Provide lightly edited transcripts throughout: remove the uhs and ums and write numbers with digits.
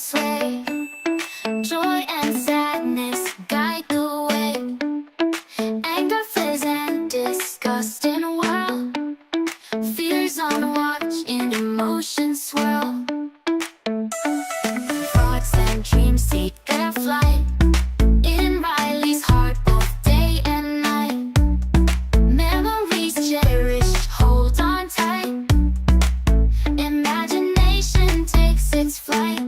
sway. Joy and sadness guide the way. Anger, fears, and disgust in a whirl. Fears on watch and emotions swirl. Thoughts and dreams seek their flight in Riley's heart, both day and night. Memories cherished, hold on tight. Imagination takes its flight.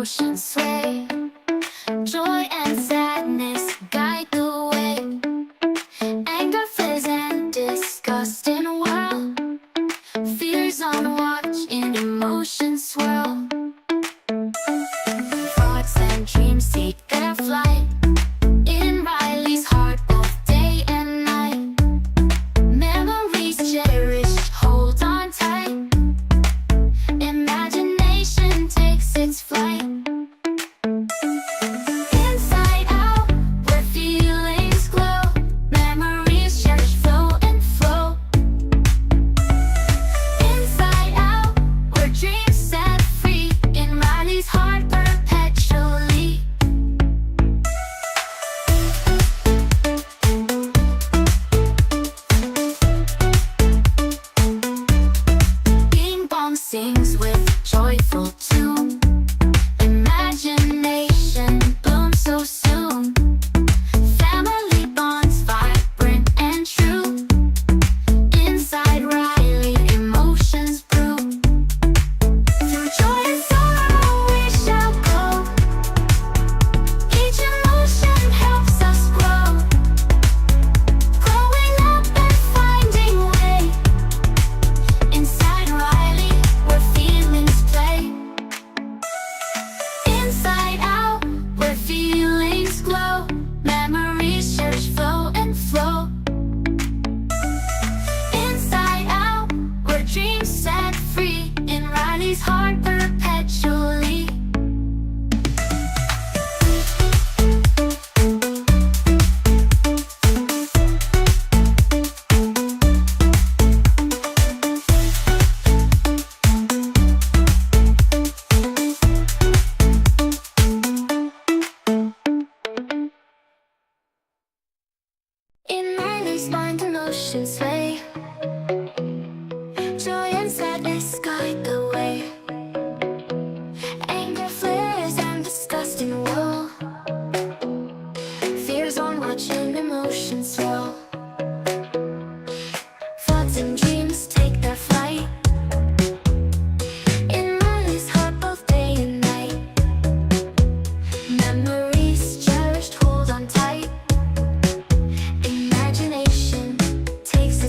emotions sway. Joy and sadness guide the way. Anger, fears, and disgust in a whirl. Fears on watch and emotions swirl. Thoughts and dreams seek their flight. In Riley's heart both day and night. Memories cherished, hold on tight. Imagination takes its flight. Inside out, where feelings glow. Memories cherish, flow and flow. Inside out, where dreams set free. In Riley's heart perpetually. Bing bong sings with joyful tune. Imagination blooms so soon. Family bonds vibrant and true. Inside Riley, emotions brew. Through joy and sorrow we shall go. Each emotion helps us grow. Growing up and finding way. Inside Riley, where feelings play. Inside out, where feelings glow. Memories cherish, flow and flow. Inside out, where dreams set free. In Riley's heart perpetually. In Riley's mind, emotions sway. Joy and sadness guide the way. Anger, flares, and disgust in woe. Fears on watch and emotions swirl. Thoughts and dreams take their flight. In Riley's heart both day and night. Memories cherished, hold on tight. Imagination takes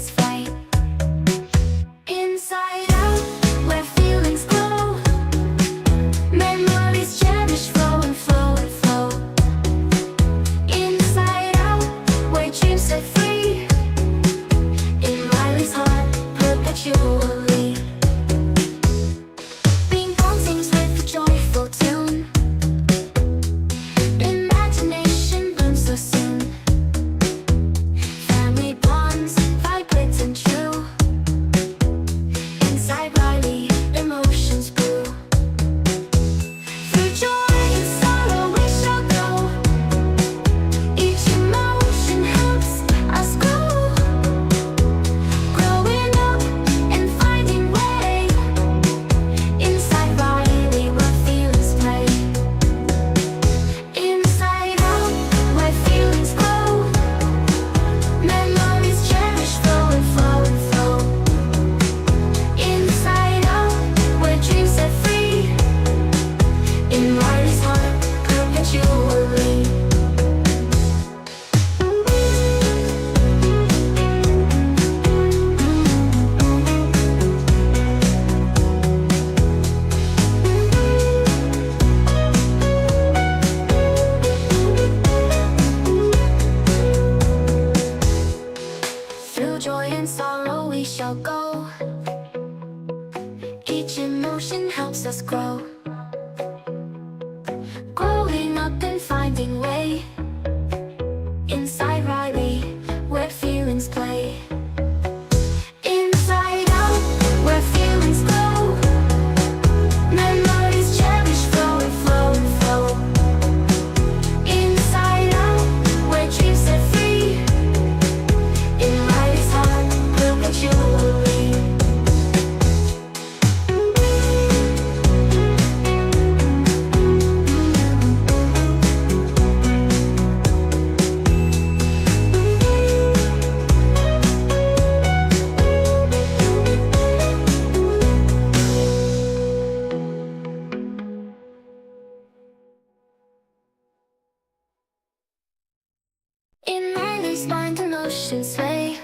Memories bind, emotions sway.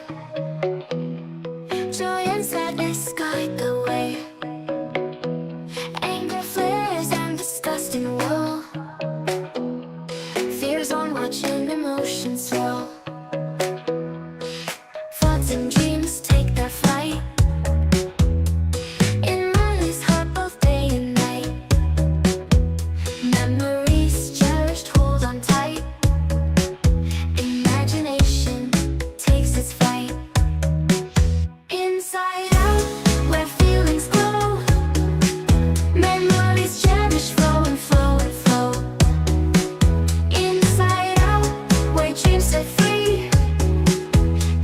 Joy and sadness guide the way. Anger flares and disgust in woe. Fears on watch and emotions swirl. Thoughts and dreams take their flight. In Riley's heart both day and night. Memories cherished hold on tight. Imagination takes its flight. Inside out, where feelings glow. Memories cherished flow and flow and flow. Inside out, where dreams set free.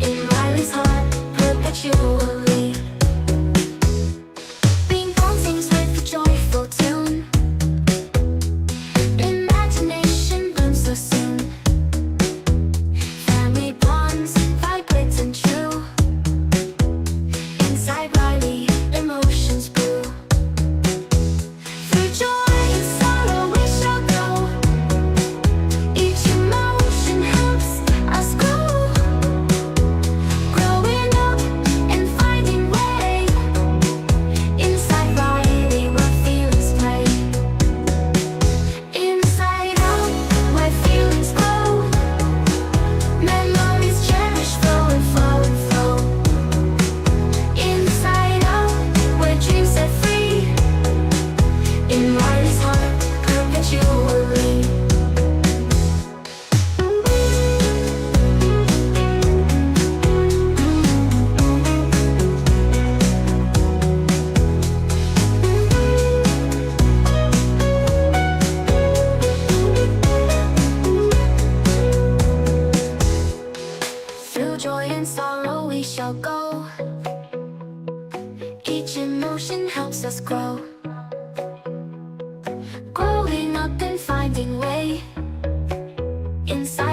In Riley's heart, perpetually. Ping pong sings with a joyful tune. Imagination blooms so soon. Family bonds vibrate and true. Inside Riley, emotions brew. Through joy and sorrow we shall go. Each emotion helps us grow. Growing up and finding way. Inside Riley where feelings play. Inside out where feelings glow. Memories cherished flow and flow and flow. Inside out where dreams set free. In Riley's heart perpetually. Through joy and sorrow we shall go. Each emotion helps us grow. Growing up and finding way. Inside